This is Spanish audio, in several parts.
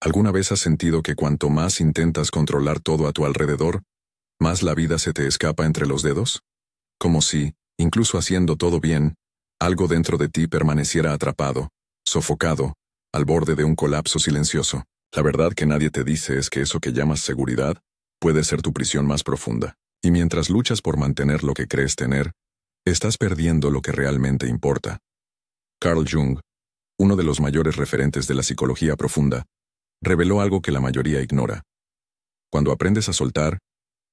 ¿Alguna vez has sentido que cuanto más intentas controlar todo a tu alrededor, más la vida se te escapa entre los dedos? Como si, incluso haciendo todo bien, algo dentro de ti permaneciera atrapado, sofocado, al borde de un colapso silencioso. La verdad que nadie te dice es que eso que llamas seguridad puede ser tu prisión más profunda. Y mientras luchas por mantener lo que crees tener, estás perdiendo lo que realmente importa. Carl Jung, uno de los mayores referentes de la psicología profunda, reveló algo que la mayoría ignora. Cuando aprendes a soltar,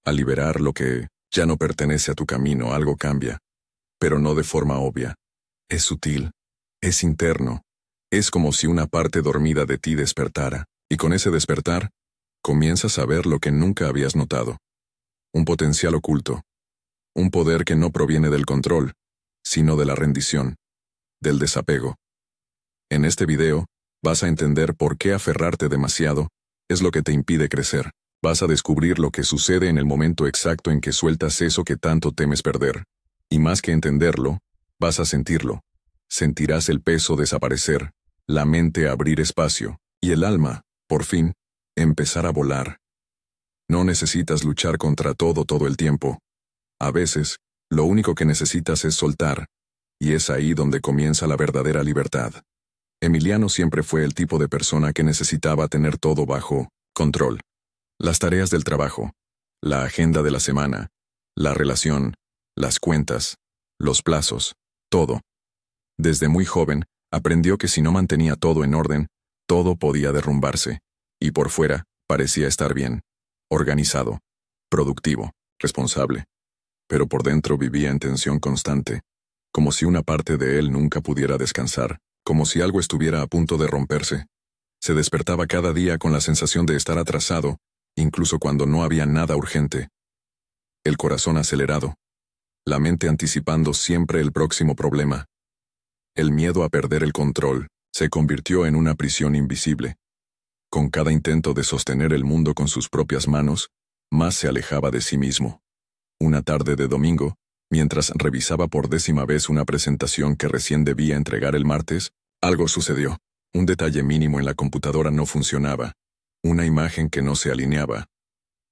a liberar lo que ya no pertenece a tu camino, algo cambia, pero no de forma obvia. Es sutil, es interno, es como si una parte dormida de ti despertara, y con ese despertar, comienzas a ver lo que nunca habías notado. Un potencial oculto, un poder que no proviene del control, sino de la rendición, del desapego. En este video, vas a entender por qué aferrarte demasiado es lo que te impide crecer. Vas a descubrir lo que sucede en el momento exacto en que sueltas eso que tanto temes perder. Y más que entenderlo, vas a sentirlo. Sentirás el peso desaparecer, la mente abrir espacio, y el alma, por fin, empezar a volar. No necesitas luchar contra todo el tiempo. A veces, lo único que necesitas es soltar, y es ahí donde comienza la verdadera libertad. Emiliano siempre fue el tipo de persona que necesitaba tener todo bajo control. Las tareas del trabajo, la agenda de la semana, la relación, las cuentas, los plazos, todo. Desde muy joven, aprendió que si no mantenía todo en orden, todo podía derrumbarse, y por fuera, parecía estar bien, organizado, productivo, responsable. Pero por dentro vivía en tensión constante, como si una parte de él nunca pudiera descansar, como si algo estuviera a punto de romperse. Se despertaba cada día con la sensación de estar atrasado, incluso cuando no había nada urgente. El corazón acelerado, la mente anticipando siempre el próximo problema. El miedo a perder el control se convirtió en una prisión invisible. Con cada intento de sostener el mundo con sus propias manos, más se alejaba de sí mismo. Una tarde de domingo, mientras revisaba por 10ª vez una presentación que recién debía entregar el martes, algo sucedió. Un detalle mínimo en la computadora no funcionaba. Una imagen que no se alineaba.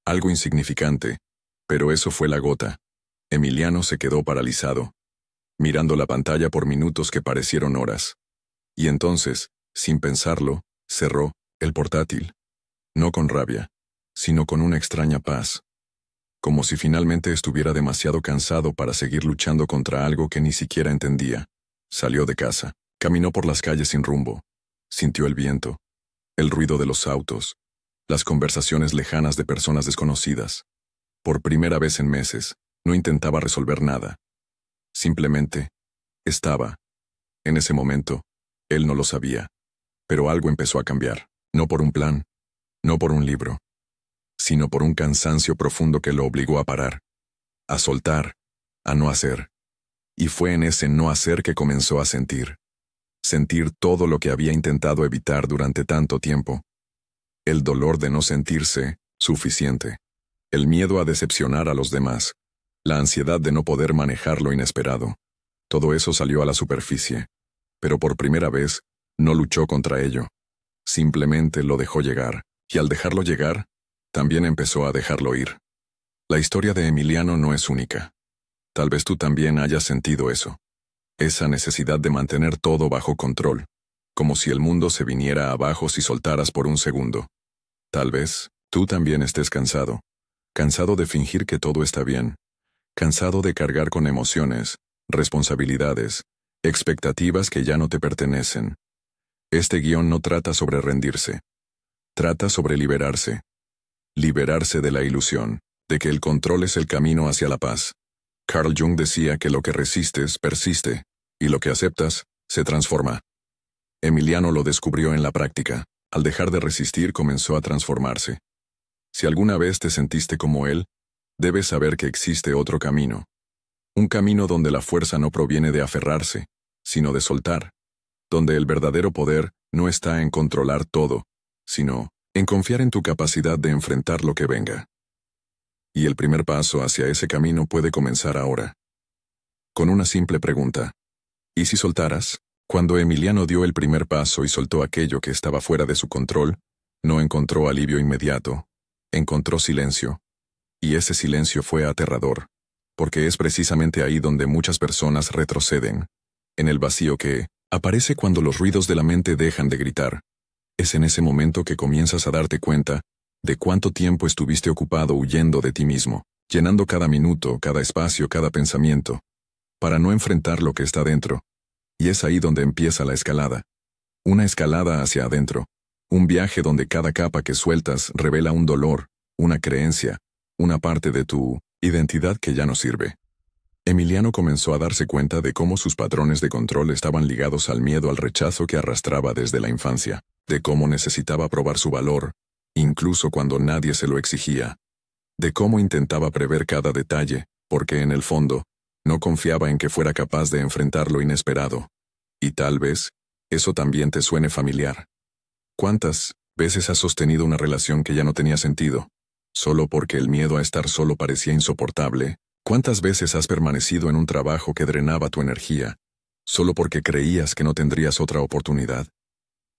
Algo insignificante, pero eso fue la gota. Emiliano se quedó paralizado, mirando la pantalla por minutos que parecieron horas. Y entonces, sin pensarlo, cerró el portátil. No con rabia, sino con una extraña paz. Como si finalmente estuviera demasiado cansado para seguir luchando contra algo que ni siquiera entendía. Salió de casa, caminó por las calles sin rumbo. Sintió el viento, el ruido de los autos, las conversaciones lejanas de personas desconocidas. Por primera vez en meses, no intentaba resolver nada. Simplemente, estaba. En ese momento, él no lo sabía, pero algo empezó a cambiar. No por un plan, no por un libro, sino por un cansancio profundo que lo obligó a parar, a soltar, a no hacer. Y fue en ese no hacer que comenzó a sentir. Sentir todo lo que había intentado evitar durante tanto tiempo. El dolor de no sentirse suficiente. El miedo a decepcionar a los demás. La ansiedad de no poder manejar lo inesperado. Todo eso salió a la superficie. Pero por primera vez, no luchó contra ello. Simplemente lo dejó llegar. Y al dejarlo llegar, también empezó a dejarlo ir. La historia de Emiliano no es única. Tal vez tú también hayas sentido eso. Esa necesidad de mantener todo bajo control, como si el mundo se viniera abajo si soltaras por un segundo. Tal vez, tú también estés cansado. Cansado de fingir que todo está bien. Cansado de cargar con emociones, responsabilidades, expectativas que ya no te pertenecen. Este guión no trata sobre rendirse. Trata sobre liberarse. Liberarse de la ilusión, de que el control es el camino hacia la paz. Carl Jung decía que lo que resistes persiste, y lo que aceptas se transforma. Emiliano lo descubrió en la práctica. Al dejar de resistir comenzó a transformarse. Si alguna vez te sentiste como él, debes saber que existe otro camino. Un camino donde la fuerza no proviene de aferrarse, sino de soltar. Donde el verdadero poder no está en controlar todo, sino en confiar en tu capacidad de enfrentar lo que venga. Y el primer paso hacia ese camino puede comenzar ahora. Con una simple pregunta. ¿Y si soltaras? Cuando Emiliano dio el primer paso y soltó aquello que estaba fuera de su control, No encontró alivio inmediato, encontró silencio. Y ese silencio fue aterrador, porque es precisamente ahí donde muchas personas retroceden, en el vacío que aparece cuando los ruidos de la mente dejan de gritar. Es en ese momento que comienzas a darte cuenta de cuánto tiempo estuviste ocupado huyendo de ti mismo, llenando cada minuto, cada espacio, cada pensamiento, para no enfrentar lo que está dentro. Y es ahí donde empieza la escalada. Una escalada hacia adentro, un viaje donde cada capa que sueltas revela un dolor, una creencia, una parte de tu identidad que ya no sirve. Emiliano comenzó a darse cuenta de cómo sus patrones de control estaban ligados al miedo al rechazo que arrastraba desde la infancia, de cómo necesitaba probar su valor, incluso cuando nadie se lo exigía, de cómo intentaba prever cada detalle, porque en el fondo, no confiaba en que fuera capaz de enfrentar lo inesperado. Y tal vez, eso también te suene familiar. ¿Cuántas veces has sostenido una relación que ya no tenía sentido, solo porque el miedo a estar solo parecía insoportable? ¿Cuántas veces has permanecido en un trabajo que drenaba tu energía, solo porque creías que no tendrías otra oportunidad?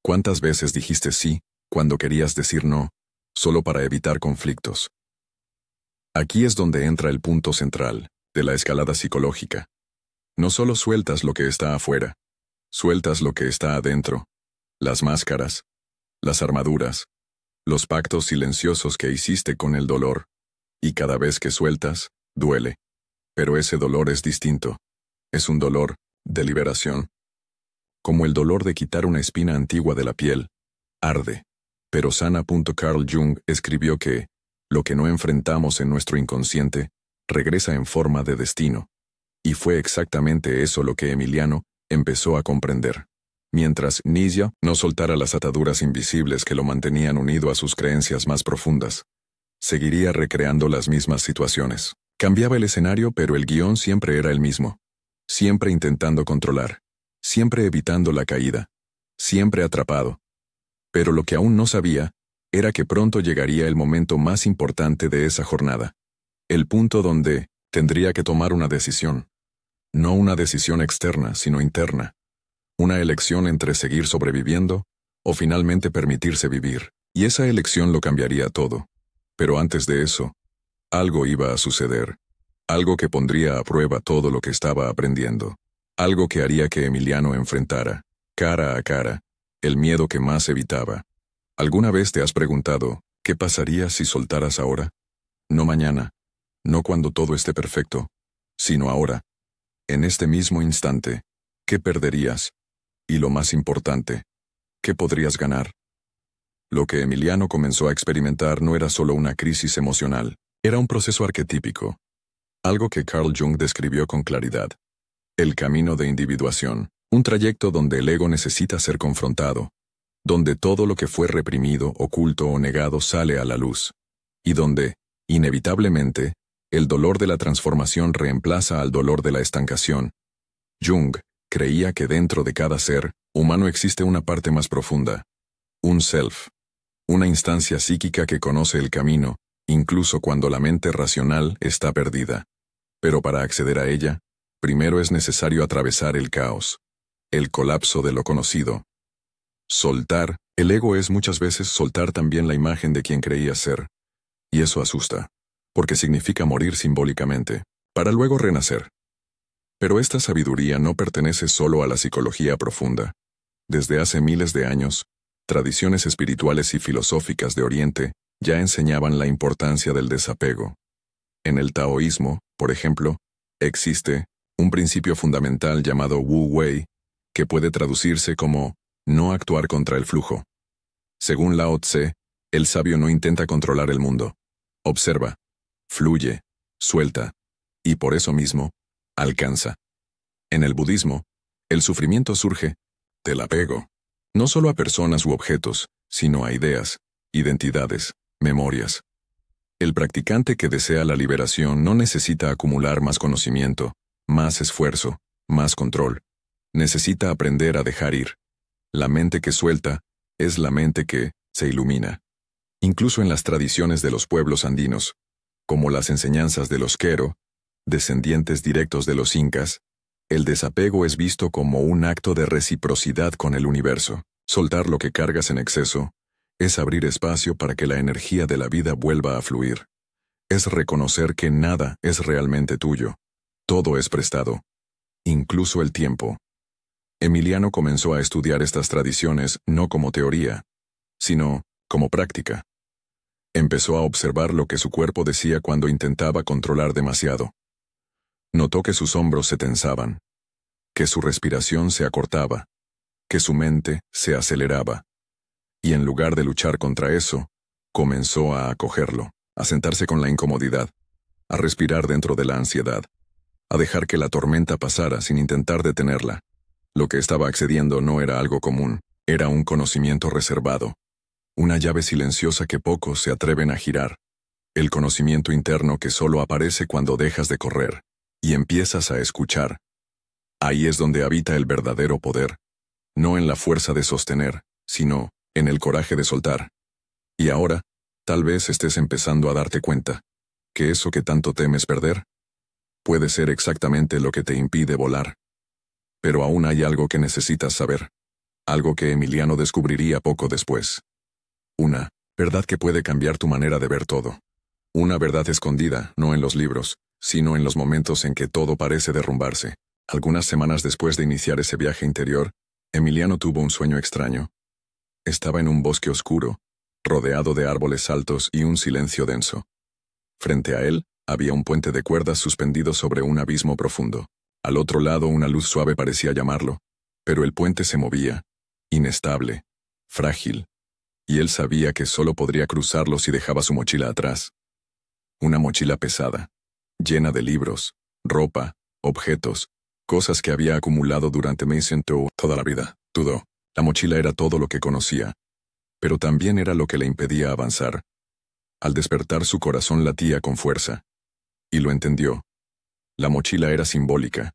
¿Cuántas veces dijiste sí, cuando querías decir no, solo para evitar conflictos? Aquí es donde entra el punto central de la escalada psicológica. No solo sueltas lo que está afuera, sueltas lo que está adentro, las máscaras, las armaduras, los pactos silenciosos que hiciste con el dolor, y cada vez que sueltas, duele. Pero ese dolor es distinto. Es un dolor de liberación. Como el dolor de quitar una espina antigua de la piel. Arde. Pero sana. Carl Jung escribió que lo que no enfrentamos en nuestro inconsciente regresa en forma de destino. Y fue exactamente eso lo que Emiliano empezó a comprender. Mientras Nietzsche no soltara las ataduras invisibles que lo mantenían unido a sus creencias más profundas, seguiría recreando las mismas situaciones. Cambiaba el escenario, pero el guión siempre era el mismo. Siempre intentando controlar. Siempre evitando la caída. Siempre atrapado. Pero lo que aún no sabía era que pronto llegaría el momento más importante de esa jornada. El punto donde tendría que tomar una decisión. No una decisión externa, sino interna. Una elección entre seguir sobreviviendo o finalmente permitirse vivir. Y esa elección lo cambiaría todo. Pero antes de eso, algo iba a suceder. Algo que pondría a prueba todo lo que estaba aprendiendo. Algo que haría que Emiliano enfrentara, cara a cara, el miedo que más evitaba. ¿Alguna vez te has preguntado, qué pasaría si soltaras ahora? No mañana, no cuando todo esté perfecto, sino ahora. En este mismo instante, ¿qué perderías? Y lo más importante, ¿qué podrías ganar? Lo que Emiliano comenzó a experimentar no era solo una crisis emocional, era un proceso arquetípico. Algo que Carl Jung describió con claridad. El camino de individuación, un trayecto donde el ego necesita ser confrontado, donde todo lo que fue reprimido, oculto o negado sale a la luz, y donde, inevitablemente, el dolor de la transformación reemplaza al dolor de la estancación. Jung creía que dentro de cada ser humano existe una parte más profunda, un self, una instancia psíquica que conoce el camino, incluso cuando la mente racional está perdida. Pero para acceder a ella, primero es necesario atravesar el caos, el colapso de lo conocido. Soltar, el ego es muchas veces soltar también la imagen de quien creía ser. Y eso asusta, porque significa morir simbólicamente, para luego renacer. Pero esta sabiduría no pertenece solo a la psicología profunda. Desde hace miles de años, tradiciones espirituales y filosóficas de Oriente ya enseñaban la importancia del desapego. En el taoísmo, por ejemplo, existe un principio fundamental llamado Wu Wei, que puede traducirse como no actuar contra el flujo. Según Lao Tse, el sabio no intenta controlar el mundo. Observa, fluye, suelta, y por eso mismo, alcanza. En el budismo, el sufrimiento surge del apego, no solo a personas u objetos, sino a ideas, identidades, memorias. El practicante que desea la liberación no necesita acumular más conocimiento, más esfuerzo, más control. Necesita aprender a dejar ir. La mente que suelta es la mente que se ilumina. Incluso en las tradiciones de los pueblos andinos, como las enseñanzas de los Quero, descendientes directos de los incas, el desapego es visto como un acto de reciprocidad con el universo. Soltar lo que cargas en exceso Es abrir espacio para que la energía de la vida vuelva a fluir. Es reconocer que nada es realmente tuyo. Todo es prestado. Incluso el tiempo. Emiliano comenzó a estudiar estas tradiciones no como teoría, sino como práctica. Empezó a observar lo que su cuerpo decía cuando intentaba controlar demasiado. Notó que sus hombros se tensaban, que su respiración se acortaba, que su mente se aceleraba. Y en lugar de luchar contra eso, comenzó a acogerlo, a sentarse con la incomodidad, a respirar dentro de la ansiedad, a dejar que la tormenta pasara sin intentar detenerla. Lo que estaba accediendo no era algo común, era un conocimiento reservado, una llave silenciosa que pocos se atreven a girar, el conocimiento interno que solo aparece cuando dejas de correr y empiezas a escuchar. Ahí es donde habita el verdadero poder, no en la fuerza de sostener, sino en el coraje de soltar. Y ahora, tal vez estés empezando a darte cuenta que eso que tanto temes perder puede ser exactamente lo que te impide volar. Pero aún hay algo que necesitas saber, algo que Emiliano descubriría poco después. Una verdad que puede cambiar tu manera de ver todo. Una verdad escondida, no en los libros, sino en los momentos en que todo parece derrumbarse. Algunas semanas después de iniciar ese viaje interior, Emiliano tuvo un sueño extraño. Estaba en un bosque oscuro, rodeado de árboles altos y un silencio denso. Frente a él, había un puente de cuerdas suspendido sobre un abismo profundo. Al otro lado una luz suave parecía llamarlo, pero el puente se movía, inestable, frágil, y él sabía que solo podría cruzarlo si dejaba su mochila atrás. Una mochila pesada, llena de libros, ropa, objetos, cosas que había acumulado durante meses toda la vida. Dudó. La mochila era todo lo que conocía, pero también era lo que le impedía avanzar. Al despertar su corazón latía con fuerza, y lo entendió. La mochila era simbólica.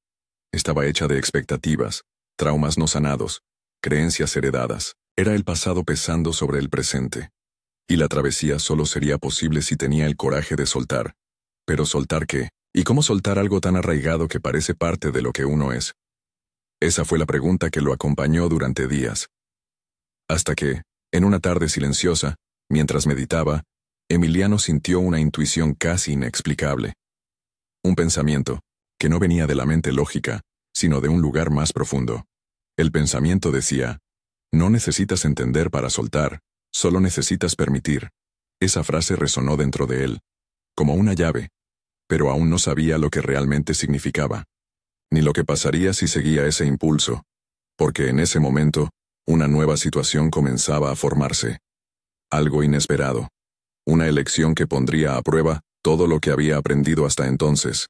Estaba hecha de expectativas, traumas no sanados, creencias heredadas. Era el pasado pesando sobre el presente. Y la travesía solo sería posible si tenía el coraje de soltar. ¿Pero soltar qué? ¿Y cómo soltar algo tan arraigado que parece parte de lo que uno es? Esa fue la pregunta que lo acompañó durante días. Hasta que, en una tarde silenciosa, mientras meditaba, Emiliano sintió una intuición casi inexplicable. Un pensamiento, que no venía de la mente lógica, sino de un lugar más profundo. El pensamiento decía, no necesitas entender para soltar, solo necesitas permitir. Esa frase resonó dentro de él, como una llave, pero aún no sabía lo que realmente significaba, ni lo que pasaría si seguía ese impulso, porque en ese momento, una nueva situación comenzaba a formarse. Algo inesperado. Una elección que pondría a prueba todo lo que había aprendido hasta entonces.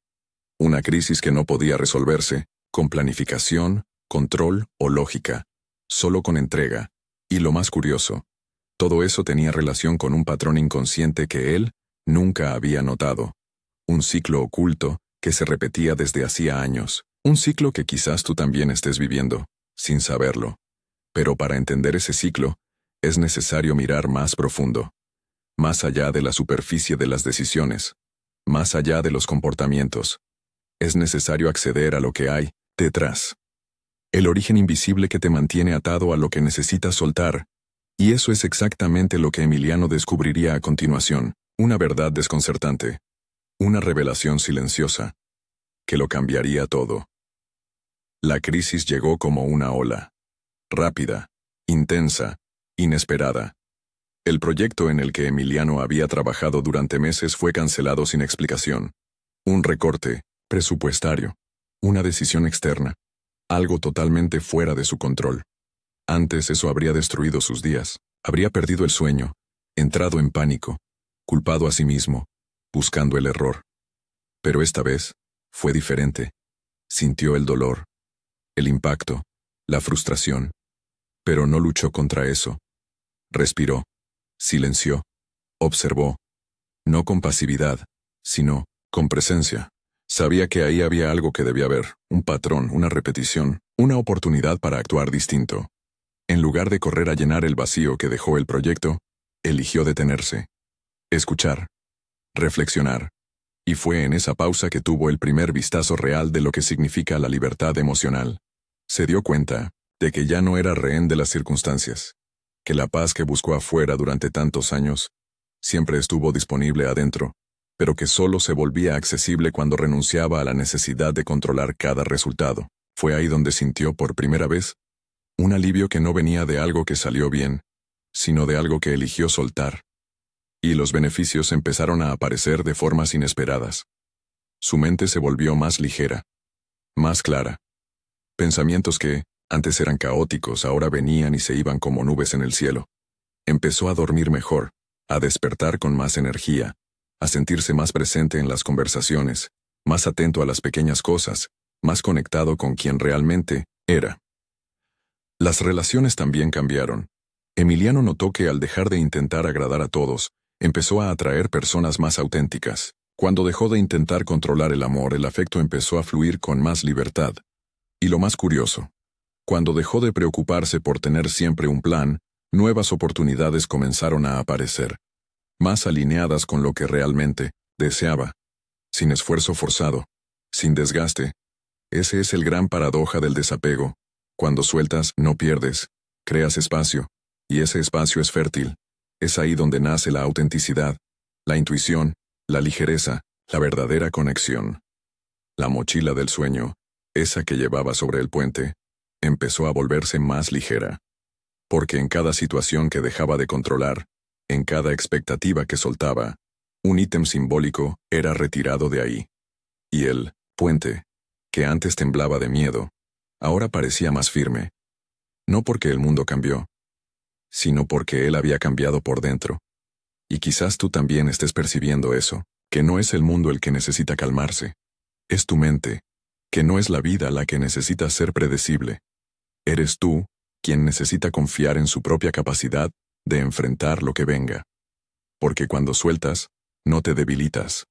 Una crisis que no podía resolverse, con planificación, control o lógica, solo con entrega. Y lo más curioso, todo eso tenía relación con un patrón inconsciente que él nunca había notado. Un ciclo oculto que se repetía desde hacía años. Un ciclo que quizás tú también estés viviendo, sin saberlo. Pero para entender ese ciclo, es necesario mirar más profundo. Más allá de la superficie de las decisiones. Más allá de los comportamientos. Es necesario acceder a lo que hay detrás. El origen invisible que te mantiene atado a lo que necesitas soltar. Y eso es exactamente lo que Emiliano descubriría a continuación. Una verdad desconcertante. Una revelación silenciosa. Que lo cambiaría todo. La crisis llegó como una ola. Rápida, intensa, inesperada. El proyecto en el que Emiliano había trabajado durante meses fue cancelado sin explicación. Un recorte presupuestario. Una decisión externa. Algo totalmente fuera de su control. Antes eso habría destruido sus días. Habría perdido el sueño, entrado en pánico, culpado a sí mismo, buscando el error. Pero esta vez, fue diferente. Sintió el dolor, el impacto, la frustración. Pero no luchó contra eso. Respiró, silenció, observó. No con pasividad, sino con presencia. Sabía que ahí había algo que debía haber, un patrón, una repetición, una oportunidad para actuar distinto. En lugar de correr a llenar el vacío que dejó el proyecto, eligió detenerse. Escuchar. Reflexionar. Y fue en esa pausa que tuvo el primer vistazo real de lo que significa la libertad emocional. Se dio cuenta de que ya no era rehén de las circunstancias. que la paz que buscó afuera durante tantos años siempre estuvo disponible adentro, pero que solo se volvía accesible cuando renunciaba a la necesidad de controlar cada resultado. Fue ahí donde sintió por primera vez un alivio que no venía de algo que salió bien, sino de algo que eligió soltar. Y los beneficios empezaron a aparecer de formas inesperadas. Su mente se volvió más ligera, más clara. Pensamientos que, antes eran caóticos, ahora venían y se iban como nubes en el cielo. Empezó a dormir mejor, a despertar con más energía, a sentirse más presente en las conversaciones, más atento a las pequeñas cosas, más conectado con quien realmente era. Las relaciones también cambiaron. Emiliano notó que al dejar de intentar agradar a todos, empezó a atraer personas más auténticas. Cuando dejó de intentar controlar el amor, el afecto empezó a fluir con más libertad. Y lo más curioso, cuando dejó de preocuparse por tener siempre un plan, nuevas oportunidades comenzaron a aparecer, más alineadas con lo que realmente deseaba, sin esfuerzo forzado, sin desgaste. Ese es el gran paradoja del desapego. Cuando sueltas, no pierdes, creas espacio, y ese espacio es fértil. Es ahí donde nace la autenticidad, la intuición, la ligereza, la verdadera conexión. La mochila del sueño, esa que llevaba sobre el puente, empezó a volverse más ligera. Porque en cada situación que dejaba de controlar, en cada expectativa que soltaba, un ítem simbólico era retirado de ahí. Y el puente, que antes temblaba de miedo, ahora parecía más firme. No porque el mundo cambió, sino porque él había cambiado por dentro. Y quizás tú también estés percibiendo eso, que no es el mundo el que necesita calmarse. Es tu mente, que no es la vida la que necesita ser predecible. Eres tú quien necesita confiar en su propia capacidad de enfrentar lo que venga. Porque cuando sueltas, no te debilitas.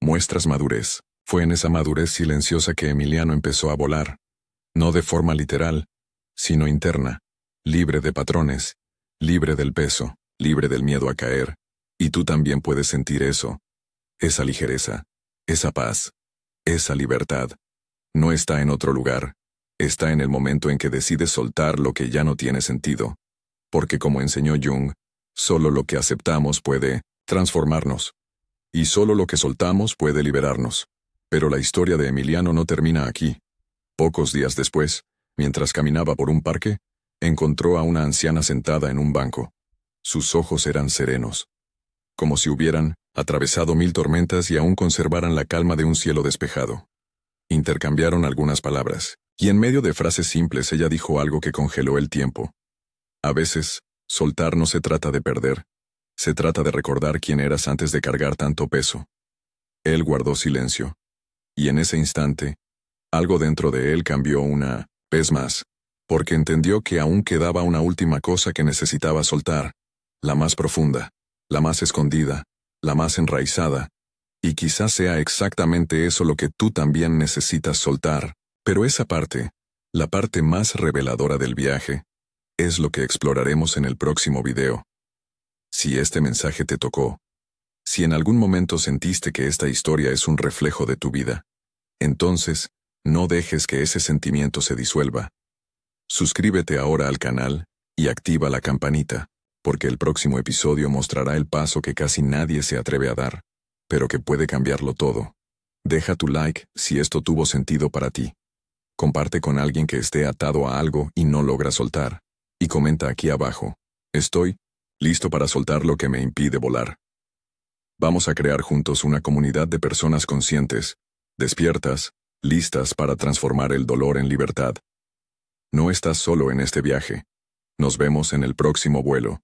Muestras madurez. Fue en esa madurez silenciosa que Emiliano empezó a volar. No de forma literal, sino interna, libre de patrones, libre del peso, libre del miedo a caer. Y tú también puedes sentir eso. Esa ligereza, esa paz, esa libertad. No está en otro lugar. Está en el momento en que decides soltar lo que ya no tiene sentido. Porque como enseñó Jung, solo lo que aceptamos puede transformarnos. Y solo lo que soltamos puede liberarnos. Pero la historia de Emiliano no termina aquí. Pocos días después, mientras caminaba por un parque, encontró a una anciana sentada en un banco. Sus ojos eran serenos, como si hubieran atravesado 1000 tormentas y aún conservaran la calma de un cielo despejado. Intercambiaron algunas palabras, y en medio de frases simples ella dijo algo que congeló el tiempo. A veces, soltar no se trata de perder, se trata de recordar quién eras antes de cargar tanto peso. Él guardó silencio, y en ese instante, algo dentro de él cambió una vez más, porque entendió que aún quedaba una última cosa que necesitaba soltar, la más profunda, la más escondida, la más enraizada, y quizás sea exactamente eso lo que tú también necesitas soltar, pero esa parte, la parte más reveladora del viaje, es lo que exploraremos en el próximo video. Si este mensaje te tocó, si en algún momento sentiste que esta historia es un reflejo de tu vida, entonces, no dejes que ese sentimiento se disuelva. Suscríbete ahora al canal y activa la campanita, porque el próximo episodio mostrará el paso que casi nadie se atreve a dar, pero que puede cambiarlo todo. Deja tu like si esto tuvo sentido para ti. Comparte con alguien que esté atado a algo y no logra soltar. Y comenta aquí abajo: estoy listo para soltar lo que me impide volar. Vamos a crear juntos una comunidad de personas conscientes, despiertas, listas para transformar el dolor en libertad. No estás solo en este viaje. Nos vemos en el próximo vuelo.